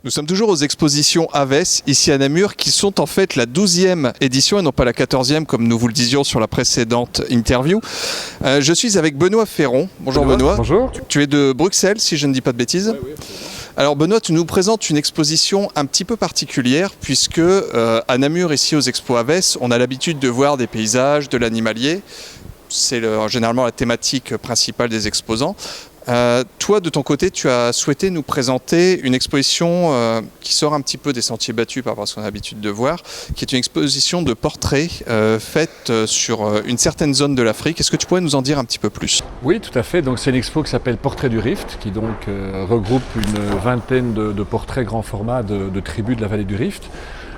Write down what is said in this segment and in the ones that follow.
Nous sommes toujours aux expositions Aves, ici à Namur, qui sont en fait la 12e édition et non pas la 14e, comme nous vous le disions sur la précédente interview. Je suis avec Benoît Ferron. Bonjour Benoît. Bonjour. Tu es de Bruxelles, si je ne dis pas de bêtises. Oui. Alors Benoît, tu nous présentes une exposition un petit peu particulière, puisque à Namur, ici aux Expos Aves, on a l'habitude de voir des paysages, de l'animalier. C'est généralement la thématique principale des exposants. Toi, de ton côté, tu as souhaité nous présenter une exposition qui sort un petit peu des sentiers battus par rapport à ce qu'on a l'habitude de voir, qui est une exposition de portraits faite sur une certaine zone de l'Afrique. Est-ce que tu pourrais nous en dire un petit peu plus ? Oui, tout à fait. Donc, c'est une expo qui s'appelle Portrait du Rift, qui donc regroupe une vingtaine de portraits grand format de tribus de la vallée du Rift.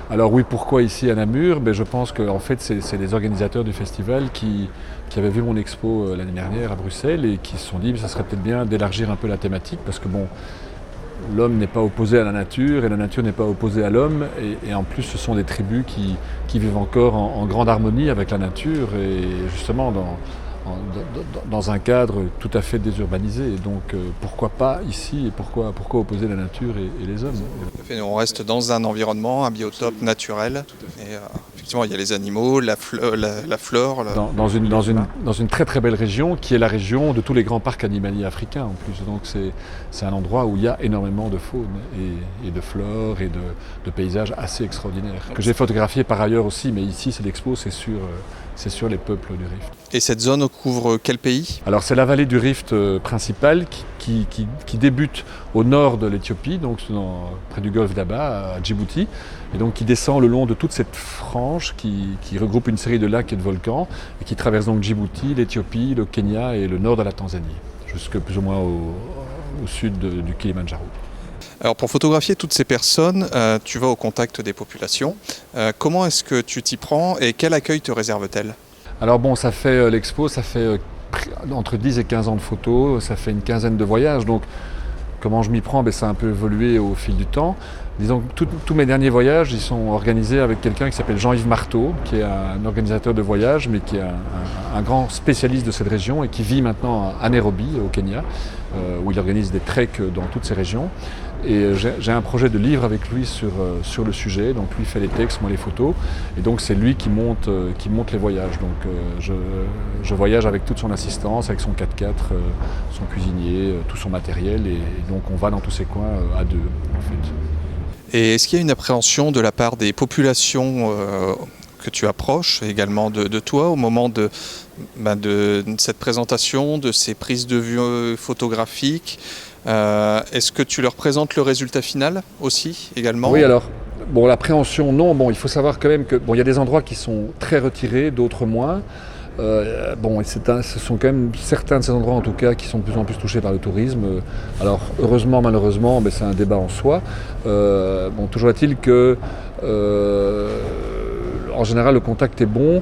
Alors oui, pourquoi ici à Namur ? Je pense que en fait, c'est les organisateurs du festival qui avaient vu mon expo l'année dernière à Bruxelles et qui se sont dit que ça serait peut-être bien d'élargir un peu la thématique parce que bon, l'homme n'est pas opposé à la nature et la nature n'est pas opposée à l'homme et en plus ce sont des tribus qui vivent encore en grande harmonie avec la nature et justement dans un cadre tout à fait désurbanisé. Et donc pourquoi pas ici et pourquoi opposer la nature et les hommes ? On reste dans un environnement, un biotope naturel. Et, effectivement, il y a les animaux, la flore. Dans une très très belle région qui est la région de tous les grands parcs animaliers africains en plus. Donc c'est un endroit où il y a énormément de faune et de flore et de paysages assez extraordinaires. Que j'ai photographié par ailleurs aussi, mais ici c'est l'expo, c'est sur les peuples du Rift. Et cette zone couvre quel pays ? Alors c'est la vallée du Rift principale qui débute au nord de l'Éthiopie, donc près du golfe d'Aba, à Djibouti, et donc qui descend le long de toute cette frange qui regroupe une série de lacs et de volcans, et qui traverse donc Djibouti, l'Éthiopie, le Kenya et le nord de la Tanzanie, jusque plus ou moins au sud du Kilimandjaro. Alors pour photographier toutes ces personnes, tu vas au contact des populations. Comment est-ce que tu t'y prends et quel accueil te réserve-t-elle ? Alors bon, l'expo, ça fait entre 10 et 15 ans de photos, ça fait une quinzaine de voyages, donc comment je m'y prends ? Ça a un peu évolué au fil du temps. Disons que tous mes derniers voyages, ils sont organisés avec quelqu'un qui s'appelle Jean-Yves Marteau, qui est un organisateur de voyages, mais qui est un grand spécialiste de cette région et qui vit maintenant à Nairobi, au Kenya, où il organise des treks dans toutes ces régions. Et j'ai un projet de livre avec lui sur le sujet, donc lui fait les textes, moi les photos, et donc c'est lui qui monte les voyages. Donc je voyage avec toute son assistance, avec son 4x4, son cuisinier, tout son matériel, et donc on va dans tous ces coins à deux en fait. Et est-ce qu'il y a une appréhension de la part des populations que tu approches, également de toi, au moment de cette présentation, de ces prises de vue photographiques ? Est-ce que tu leur présentes le résultat final aussi, également ? Oui, alors, l'appréhension, non. Il faut savoir quand même que il y a des endroits qui sont très retirés, d'autres moins. Ce sont quand même certains de ces endroits, en tout cas, qui sont de plus en plus touchés par le tourisme. Alors, heureusement, malheureusement, c'est un débat en soi. Toujours est-il que, en général, le contact est bon.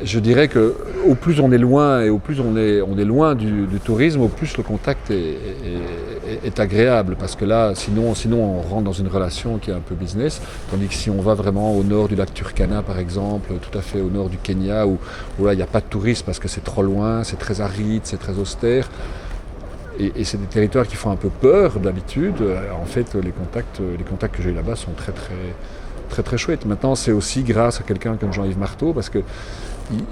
Je dirais que au plus on est loin et au plus on est loin du tourisme, au plus le contact est agréable parce que là, sinon on rentre dans une relation qui est un peu business. Tandis que si on va vraiment au nord du lac Turkana par exemple, tout à fait au nord du Kenya, où là il n'y a pas de tourisme parce que c'est trop loin, c'est très aride, c'est très austère. Et c'est des territoires qui font un peu peur d'habitude. En fait, les contacts que j'ai eu là-bas sont très très très très chouettes. Maintenant, c'est aussi grâce à quelqu'un comme Jean-Yves Marteau parce que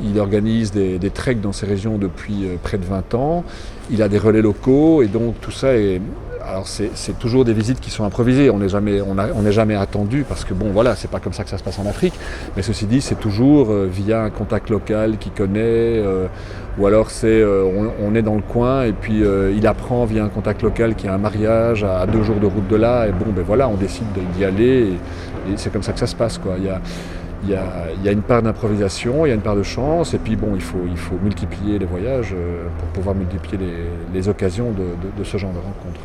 il organise des treks dans ces régions depuis près de 20 ans. Il a des relais locaux et donc tout ça est... Alors c'est toujours des visites qui sont improvisées, on n'est jamais attendu parce que c'est pas comme ça que ça se passe en Afrique. Mais ceci dit, c'est toujours via un contact local qui connaît, ou alors on est dans le coin et puis il apprend via un contact local qu'il y a un mariage à 2 jours de route de là et on décide d'y aller et c'est comme ça que ça se passe quoi. Il y a une part d'improvisation, il y a une part de chance, et puis il faut multiplier les voyages pour pouvoir multiplier les occasions de ce genre de rencontres.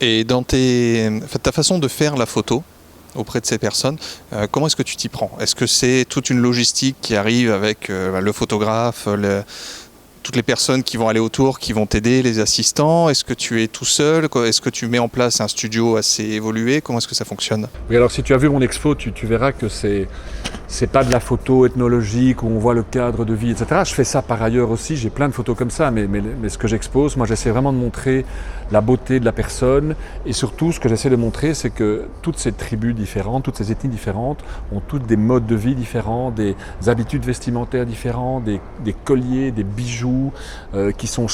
Et dans ta façon de faire la photo auprès de ces personnes, comment est-ce que tu t'y prends ? Est-ce que c'est toute une logistique qui arrive avec le photographe, toutes les personnes qui vont aller autour, qui vont t'aider, les assistants? Est-ce que tu es tout seul? Est-ce que tu mets en place un studio assez évolué? Comment est-ce que ça fonctionne? Oui, alors si tu as vu mon expo, tu verras que c'est pas de la photo ethnologique où on voit le cadre de vie, etc. Je fais ça par ailleurs aussi, j'ai plein de photos comme ça, mais ce que j'expose, moi j'essaie vraiment de montrer la beauté de la personne, et surtout ce que j'essaie de montrer, c'est que toutes ces tribus différentes, toutes ces ethnies différentes ont toutes des modes de vie différents, des habitudes vestimentaires différentes, des colliers, des bijoux qui sont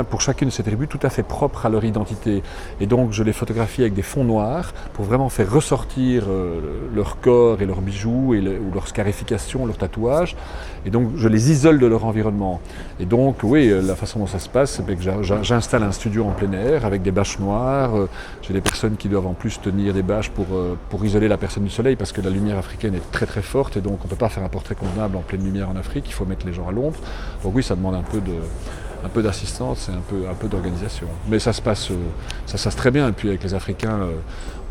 pour chacune de ces tribus tout à fait propres à leur identité. Et donc je les photographie avec des fonds noirs pour vraiment faire ressortir leur corps et leurs bijoux ou leur scarification, leurs tatouages. Et donc je les isole de leur environnement. Et donc oui, la façon dont ça se passe, c'est que j'installe un studio en plein air avec des bâches noires. J'ai des personnes qui doivent en plus tenir des bâches pour isoler la personne du soleil, parce que la lumière africaine est très très forte, et donc on ne peut pas faire un portrait convenable en pleine lumière en Afrique, il faut mettre les gens à l'ombre. Donc oui, ça demande un peu d'assistance et un peu d'organisation. Mais ça se passe très bien. Et puis avec les Africains,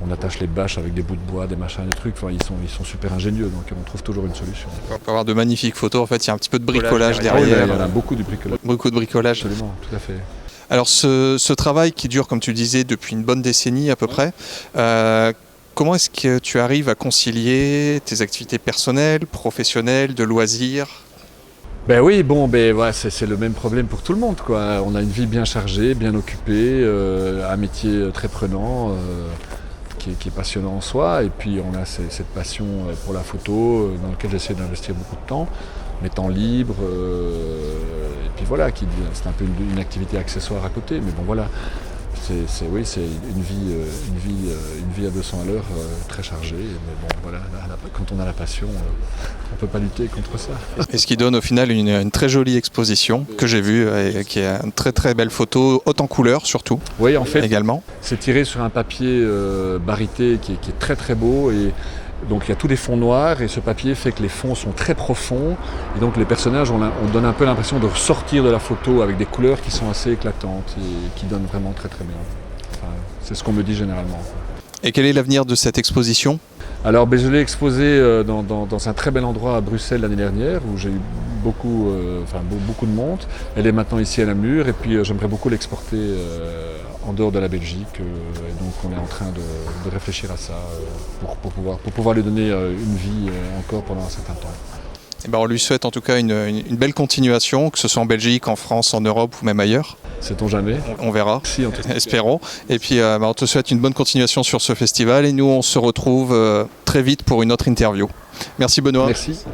on attache les bâches avec des bouts de bois, des machins, des trucs. Enfin, ils sont super ingénieux, donc on trouve toujours une solution. On peut avoir de magnifiques photos. En fait, il y a un petit peu de bricolage derrière. Oui, il y en a beaucoup de bricolage. Beaucoup de bricolage. Absolument, tout à fait. Alors ce travail qui dure, comme tu disais, depuis une bonne décennie à peu près, comment est-ce que tu arrives à concilier tes activités personnelles, professionnelles, de loisirs? Ben oui, ouais, c'est le même problème pour tout le monde, quoi. On a une vie bien chargée, bien occupée, un métier très prenant, qui est passionnant en soi, et puis on a cette passion pour la photo, dans laquelle j'essaie d'investir beaucoup de temps, mes temps libres, et puis voilà, c'est un peu une activité accessoire à côté, mais bon voilà. C'est une vie à 200 à l'heure, très chargée, mais bon voilà, quand on a la passion, on ne peut pas lutter contre ça. Et ce qui donne au final une très jolie exposition que j'ai vue, et qui est une très très belle photo, haute en couleur surtout. Oui, en fait, également. C'est tiré sur un papier barité qui est très très beau, et donc il y a tous des fonds noirs, et ce papier fait que les fonds sont très profonds, et donc les personnages, on donne un peu l'impression de ressortir de la photo avec des couleurs qui sont assez éclatantes et qui donnent vraiment très très bien. Enfin, c'est ce qu'on me dit généralement. Et quel est l'avenir de cette exposition? Alors je l'ai exposée dans un très bel endroit à Bruxelles l'année dernière, où j'ai eu beaucoup de monde. Elle est maintenant ici à Namur, et puis j'aimerais beaucoup l'exporter en dehors de la Belgique, et donc on est en train de réfléchir à ça pour pouvoir lui donner une vie encore pendant un certain temps. Et ben on lui souhaite en tout cas une belle continuation, que ce soit en Belgique, en France, en Europe ou même ailleurs. Sait-on jamais? On verra, si, en tout cas. Espérons. Et puis on te souhaite une bonne continuation sur ce festival, et nous on se retrouve très vite pour une autre interview. Merci Benoît. Merci.